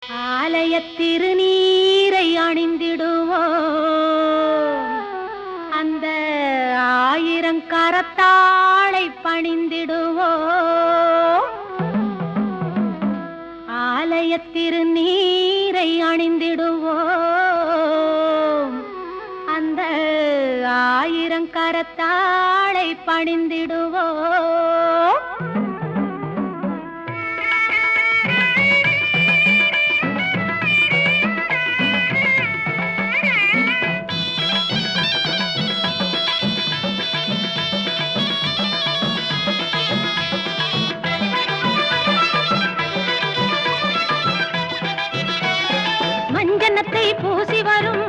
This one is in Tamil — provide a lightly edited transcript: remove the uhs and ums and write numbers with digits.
ஆலய திருநீரை அணிந்திடுவோம், அந்த ஆயிரங்கரத்தாளை பணிந்திடுவோம். ஆலய திருநீரை அணிந்திடுவோம், அந்த ஆயிரங்கரத்தாளை பணிந்திடுவோம். மஞ்சனத்தை பூசி வரும்